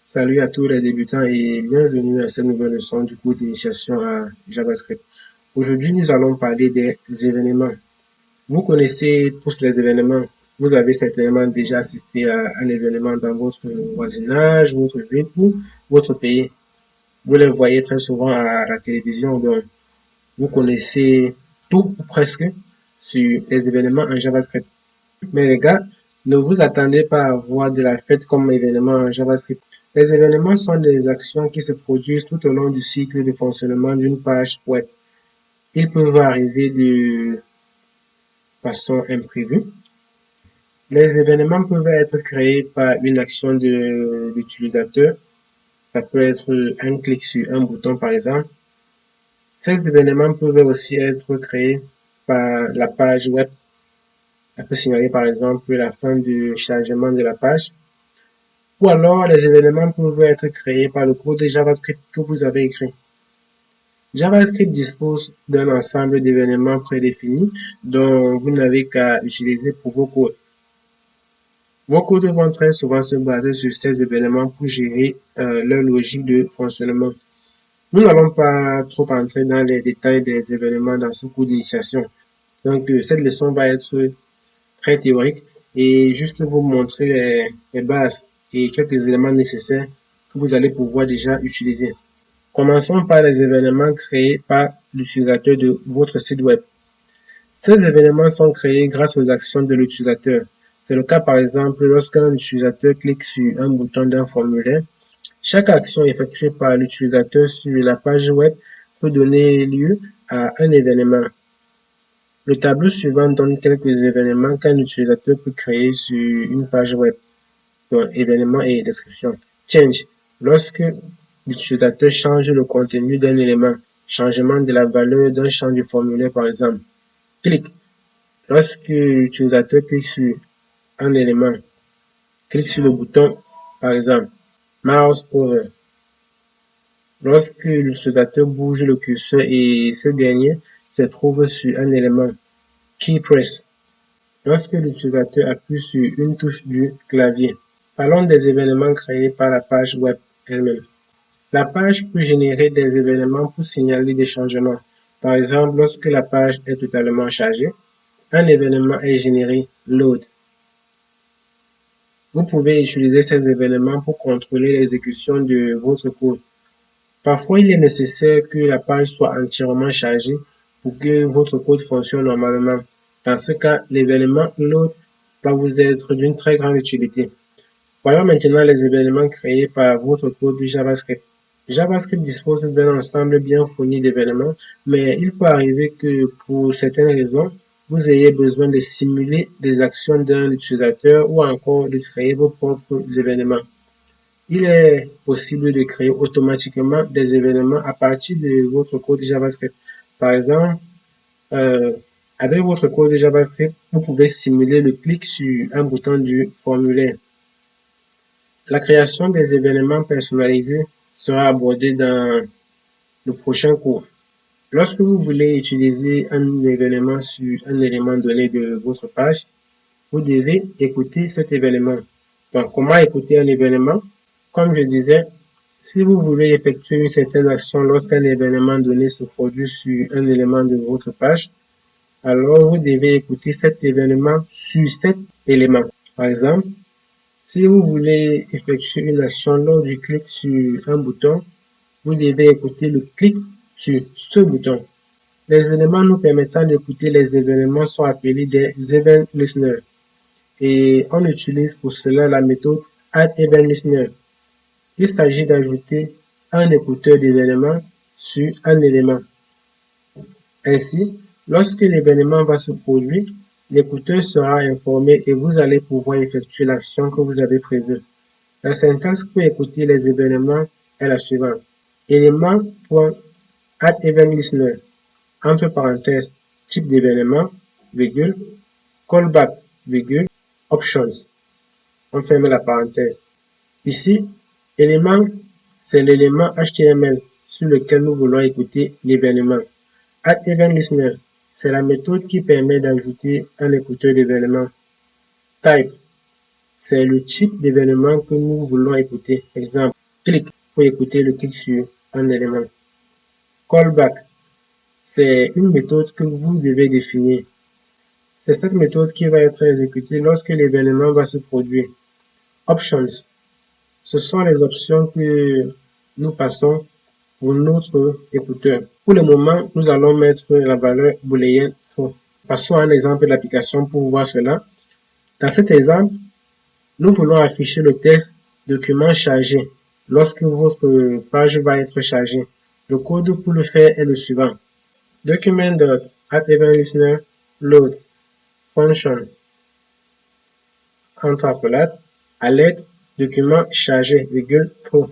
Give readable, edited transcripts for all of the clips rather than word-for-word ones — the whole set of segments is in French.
Salut à tous les débutants et bienvenue à cette nouvelle leçon du cours d'initiation à JavaScript. Aujourd'hui, nous allons parler des événements. Vous connaissez tous les événements. Vous avez certainement déjà assisté à un événement dans votre voisinage, votre ville ou votre pays. Vous les voyez très souvent à la télévision, donc vous connaissez tout ou presque sur les événements en JavaScript. Mais les gars, ne vous attendez pas à voir de la fête comme événement en JavaScript. Les événements sont des actions qui se produisent tout au long du cycle de fonctionnement d'une page web. Ils peuvent arriver de façon imprévue. Les événements peuvent être créés par une action de l'utilisateur. Ça peut être un clic sur un bouton par exemple. Ces événements peuvent aussi être créés par la page web. Ça peut signaler par exemple la fin du chargement de la page. Ou alors, les événements peuvent être créés par le code JavaScript que vous avez écrit. JavaScript dispose d'un ensemble d'événements prédéfinis dont vous n'avez qu'à utiliser pour vos codes. Vos codes vont très souvent se baser sur ces événements pour gérer leur logique de fonctionnement. Nous n'allons pas trop entrer dans les détails des événements dans ce cours d'initiation. Donc, cette leçon va être très théorique et juste vous montrer les bases et quelques éléments nécessaires que vous allez pouvoir déjà utiliser. Commençons par les événements créés par l'utilisateur de votre site web. Ces événements sont créés grâce aux actions de l'utilisateur. C'est le cas par exemple lorsqu'un utilisateur clique sur un bouton d'un formulaire. Chaque action effectuée par l'utilisateur sur la page web peut donner lieu à un événement. Le tableau suivant donne quelques événements qu'un utilisateur peut créer sur une page web. Donc, événements et description. Change. Lorsque l'utilisateur change le contenu d'un élément. Changement de la valeur d'un champ du formulaire, par exemple. Clic. Lorsque l'utilisateur clique sur un élément. Clique sur le bouton, par exemple. Mouse over. Lorsque l'utilisateur bouge le curseur et ce dernier se trouve sur un élément. Key press. Lorsque l'utilisateur appuie sur une touche du clavier. Parlons des événements créés par la page web elle-même. La page peut générer des événements pour signaler des changements. Par exemple, lorsque la page est totalement chargée, un événement est généré load. Vous pouvez utiliser ces événements pour contrôler l'exécution de votre code. Parfois, il est nécessaire que la page soit entièrement chargée pour que votre code fonctionne normalement. Dans ce cas, l'événement load va vous être d'une très grande utilité. Voyons maintenant les événements créés par votre code du JavaScript. JavaScript dispose d'un ensemble bien fourni d'événements, mais il peut arriver que pour certaines raisons, vous ayez besoin de simuler des actions d'un utilisateur ou encore de créer vos propres événements. Il est possible de créer automatiquement des événements à partir de votre code JavaScript. Par exemple, avec votre code JavaScript, vous pouvez simuler le clic sur un bouton du formulaire. La création des événements personnalisés sera abordée dans le prochain cours. Lorsque vous voulez utiliser un événement sur un élément donné de votre page, vous devez écouter cet événement. Donc, comment écouter un événement? Comme je disais, si vous voulez effectuer une certaine action lorsqu'un événement donné se produit sur un élément de votre page, alors vous devez écouter cet événement sur cet élément. Par exemple, si vous voulez effectuer une action lors du clic sur un bouton, vous devez écouter le clic sur ce bouton. Les éléments nous permettant d'écouter les événements sont appelés des event listeners et on utilise pour cela la méthode addEventListener. Il s'agit d'ajouter un écouteur d'événements sur un élément. Ainsi, lorsque l'événement va se produire, l'écouteur sera informé et vous allez pouvoir effectuer l'action que vous avez prévue. La syntaxe pour écouter les événements est la suivante. Élément.addEventListener, entre parenthèses, type d'événement, virgule, callback, virgule, options. On ferme la parenthèse. Ici, élément, c'est l'élément HTML sur lequel nous voulons écouter l'événement. addEventListener, c'est la méthode qui permet d'ajouter un écouteur d'événements. Type, c'est l'élément HTML sur lequel nous voulons écouter l'événement. addEventListener, c'est la méthode qui permet d'ajouter un écouteur d'événements. type, c'est l'élément HTML sur lequel nous voulons écouter l'événement. addEventListener, c'est la méthode qui permet d'ajouter un écouteur d'événements. c'est le type d'événement que nous voulons écouter. Exemple, clic pour écouter le clic sur un élément. Callback, c'est une méthode que vous devez définir. C'est cette méthode qui va être exécutée lorsque l'événement va se produire. Options, ce sont les options que nous passons pour notre écouteur. Pour le moment, nous allons mettre la valeur booléenne faux. Passons à un exemple d'application pour voir cela. Dans cet exemple, nous voulons afficher le texte document chargé lorsque votre page va être chargée. Le code pour le faire est le suivant. Document.add-event-listener load function entre appelades alerte document chargé, pro.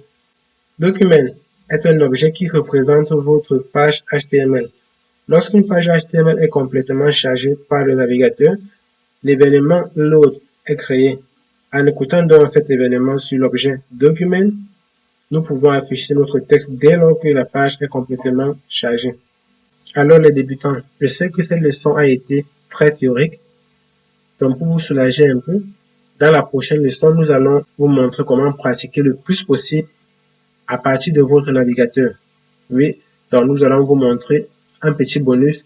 Document est un objet qui représente votre page HTML. Lorsqu'une page HTML est complètement chargée par le navigateur, l'événement load est créé. En écoutant donc cet événement sur l'objet document, nous pouvons afficher notre texte dès lors que la page est complètement chargée. Alors les débutants, je sais que cette leçon a été très théorique, donc pour vous soulager un peu, dans la prochaine leçon, nous allons vous montrer comment pratiquer le plus possible à partir de votre navigateur. Oui, donc nous allons vous montrer un petit bonus.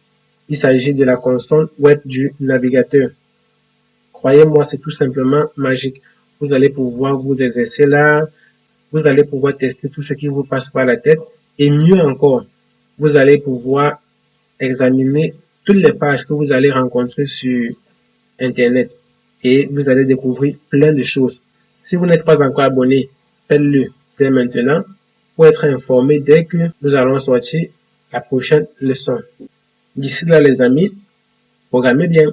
Il s'agit de la console web du navigateur. Croyez-moi, c'est tout simplement magique. Vous allez pouvoir vous exercer là, vous allez pouvoir tester tout ce qui vous passe par la tête et mieux encore, vous allez pouvoir examiner toutes les pages que vous allez rencontrer sur Internet et vous allez découvrir plein de choses. Si vous n'êtes pas encore abonné, faites-le dès maintenant pour être informé dès que nous allons sortir la prochaine leçon. D'ici là, les amis, programmez bien.